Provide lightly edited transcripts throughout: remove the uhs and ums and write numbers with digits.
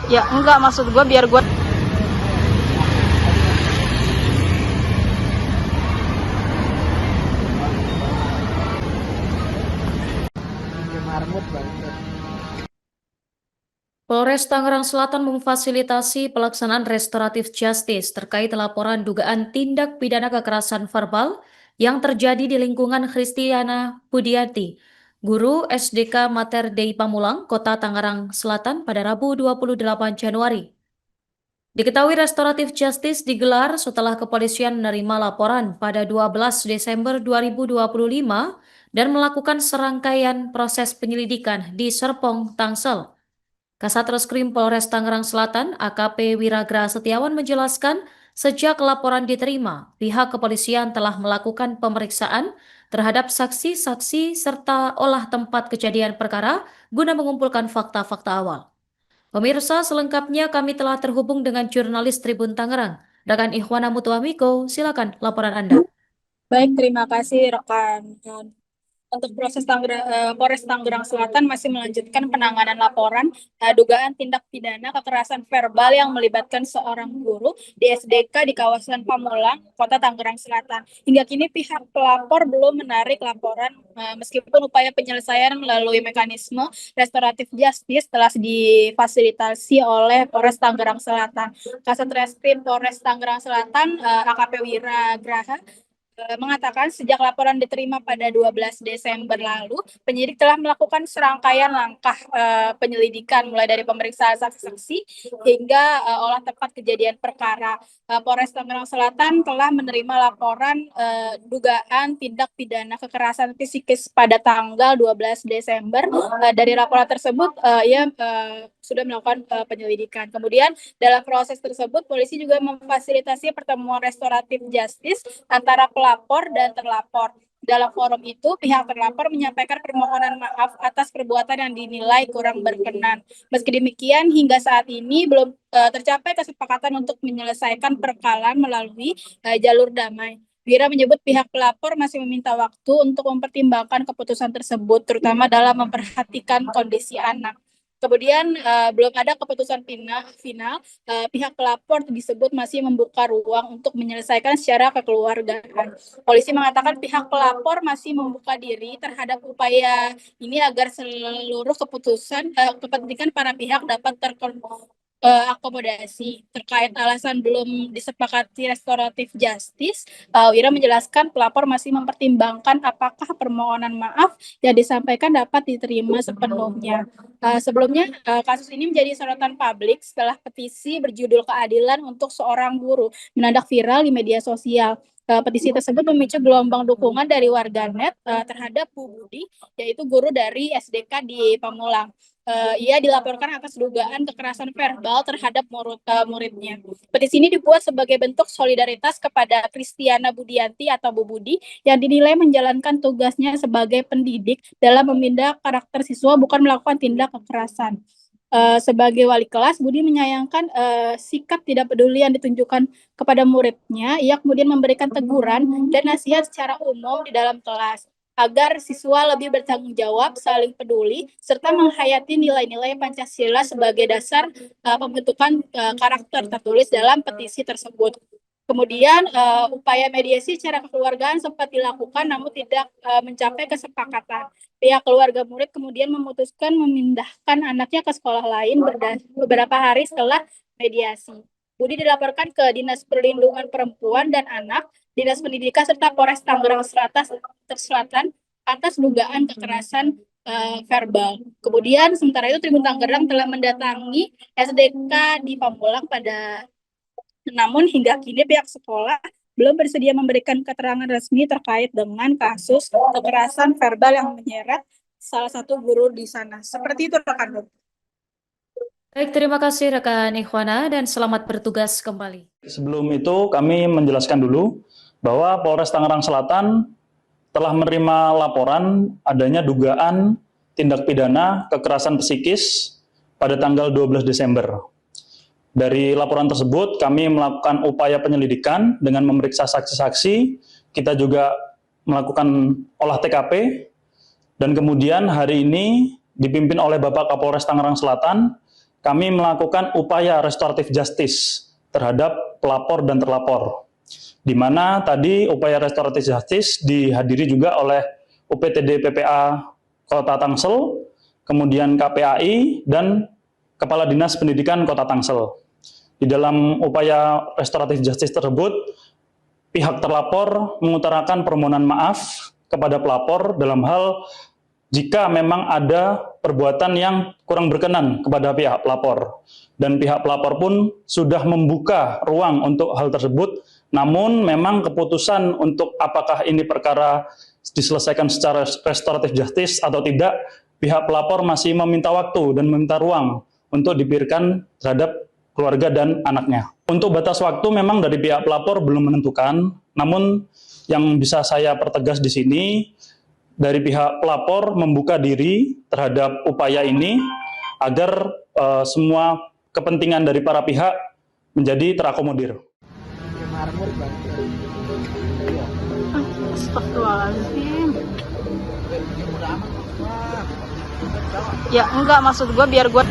Ya enggak, maksud gue biar gue marmut banget. Polres Tangerang Selatan memfasilitasi pelaksanaan restoratif justice terkait laporan dugaan tindak pidana kekerasan verbal yang terjadi di lingkungan Christiana Budiati, guru SDK Mater Dei Pamulang, Kota Tangerang Selatan pada Rabu 28 Januari. Diketahui restoratif justice digelar setelah kepolisian menerima laporan pada 12 Desember 2025 dan melakukan serangkaian proses penyelidikan di Serpong, Tangsel. Kasat Reskrim Polres Tangerang Selatan, AKP Wiragra Setiawan menjelaskan, sejak laporan diterima, pihak kepolisian telah melakukan pemeriksaan terhadap saksi-saksi serta olah tempat kejadian perkara guna mengumpulkan fakta-fakta awal. Pemirsa, selengkapnya kami telah terhubung dengan jurnalis Tribun Tangerang, rekan Ikhwana Mutuamiko. Silakan laporan Anda. Baik, terima kasih rekan. Untuk proses Polres Tangerang Selatan masih melanjutkan penanganan laporan dugaan tindak pidana kekerasan verbal yang melibatkan seorang guru di SDK di kawasan Pamulang, Kota Tangerang Selatan. Hingga kini pihak pelapor belum menarik laporan meskipun upaya penyelesaian melalui mekanisme restoratif justice telah difasilitasi oleh Polres Tangerang Selatan. Kasat Reskrim Polres Tangerang Selatan AKP Wiragraha mengatakan sejak laporan diterima pada 12 Desember lalu, penyidik telah melakukan serangkaian langkah penyelidikan mulai dari pemeriksaan saksi-saksi hingga olah tempat kejadian perkara. Polres Tangerang Selatan telah menerima laporan dugaan tindak pidana kekerasan psikis pada tanggal 12 Desember. Dari laporan tersebut, ia sudah melakukan penyelidikan. Kemudian dalam proses tersebut, polisi juga memfasilitasi pertemuan restoratif justice antara pelapor dan terlapor. Dalam forum itu, pihak terlapor menyampaikan permohonan maaf atas perbuatan yang dinilai kurang berkenan. Meski demikian, hingga saat ini belum tercapai kesepakatan untuk menyelesaikan perkara melalui jalur damai. Wira menyebut pihak pelapor masih meminta waktu untuk mempertimbangkan keputusan tersebut, terutama dalam memperhatikan kondisi anak. Kemudian belum ada keputusan final. Pihak pelapor disebut masih membuka ruang untuk menyelesaikan secara kekeluargaan. Polisi mengatakan pihak pelapor masih membuka diri terhadap upaya ini agar seluruh kepentingan para pihak dapat akomodasi. Terkait alasan belum disepakati restoratif justice, Wira menjelaskan pelapor masih mempertimbangkan apakah permohonan maaf yang disampaikan dapat diterima sepenuhnya. Sebelumnya, kasus ini menjadi sorotan publik setelah petisi berjudul Keadilan untuk Seorang Guru mendadak viral di media sosial. Petisi tersebut memicu gelombang dukungan dari warganet terhadap Bu Budi, yaitu guru dari SDK di Pamulang. Ia dilaporkan atas dugaan kekerasan verbal terhadap muridnya. Petisi ini dibuat sebagai bentuk solidaritas kepada Christiana Budianti atau Bu Budi yang dinilai menjalankan tugasnya sebagai pendidik dalam memindah karakter siswa bukan melakukan tindak kekerasan. Sebagai wali kelas, Budi menyayangkan sikap tidak peduli yang ditunjukkan kepada muridnya. Ia kemudian memberikan teguran dan nasihat secara umum di dalam kelas agar siswa lebih bertanggung jawab, saling peduli, serta menghayati nilai-nilai Pancasila sebagai dasar pembentukan karakter tertulis dalam petisi tersebut. Kemudian upaya mediasi secara kekeluargaan sempat dilakukan namun tidak mencapai kesepakatan. Pihak keluarga murid kemudian memutuskan memindahkan anaknya ke sekolah lain beberapa hari setelah mediasi. Budi dilaporkan ke Dinas Perlindungan Perempuan dan Anak, Dinas Pendidikan serta Polres Tangerang Selatan atas dugaan kekerasan verbal. Kemudian sementara itu Tribun Tangerang telah mendatangi SDK di Pamulang namun hingga kini pihak sekolah belum bersedia memberikan keterangan resmi terkait dengan kasus kekerasan verbal yang menyeret salah satu guru di sana. Seperti itu rekan. Baik, terima kasih rekan Ikhwana dan selamat bertugas kembali. Sebelum itu kami menjelaskan dulu bahwa Polres Tangerang Selatan telah menerima laporan adanya dugaan tindak pidana kekerasan psikis pada tanggal 12 Desember. Dari laporan tersebut kami melakukan upaya penyelidikan dengan memeriksa saksi-saksi, kita juga melakukan olah TKP, dan kemudian hari ini dipimpin oleh Bapak Kapolres Tangerang Selatan, kami melakukan upaya restoratif justice terhadap pelapor dan terlapor. Di mana tadi upaya restoratif justice dihadiri juga oleh UPTD PPA Kota Tangsel, kemudian KPAI, dan Kepala Dinas Pendidikan Kota Tangsel. Di dalam upaya restoratif justice tersebut, pihak terlapor mengutarakan permohonan maaf kepada pelapor dalam hal jika memang ada perbuatan yang kurang berkenan kepada pihak pelapor. Dan pihak pelapor pun sudah membuka ruang untuk hal tersebut, namun memang keputusan untuk apakah ini perkara diselesaikan secara restoratif justice atau tidak, pihak pelapor masih meminta waktu dan meminta ruang untuk diberikan terhadap keluarga dan anaknya. Untuk batas waktu memang dari pihak pelapor belum menentukan, namun yang bisa saya pertegas di sini, dari pihak pelapor membuka diri terhadap upaya ini agar semua kepentingan dari para pihak menjadi terakomodir. Marmut banget. Astagfirullahaladzim. Ya enggak, maksud gue biar gue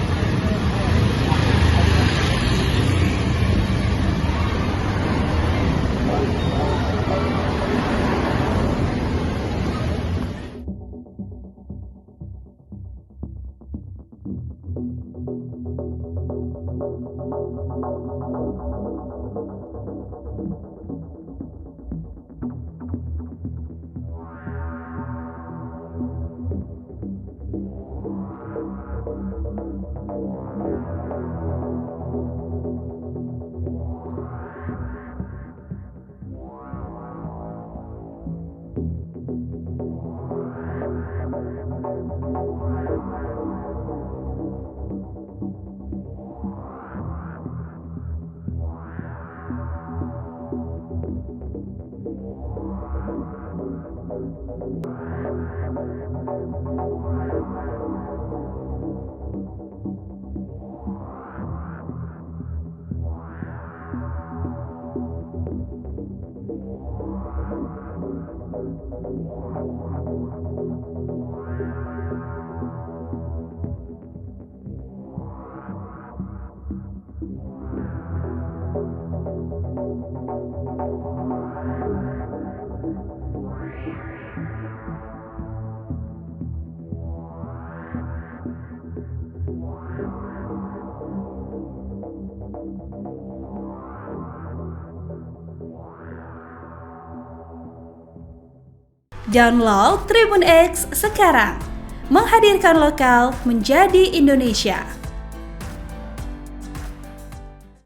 download Tribun X sekarang, menghadirkan lokal menjadi Indonesia.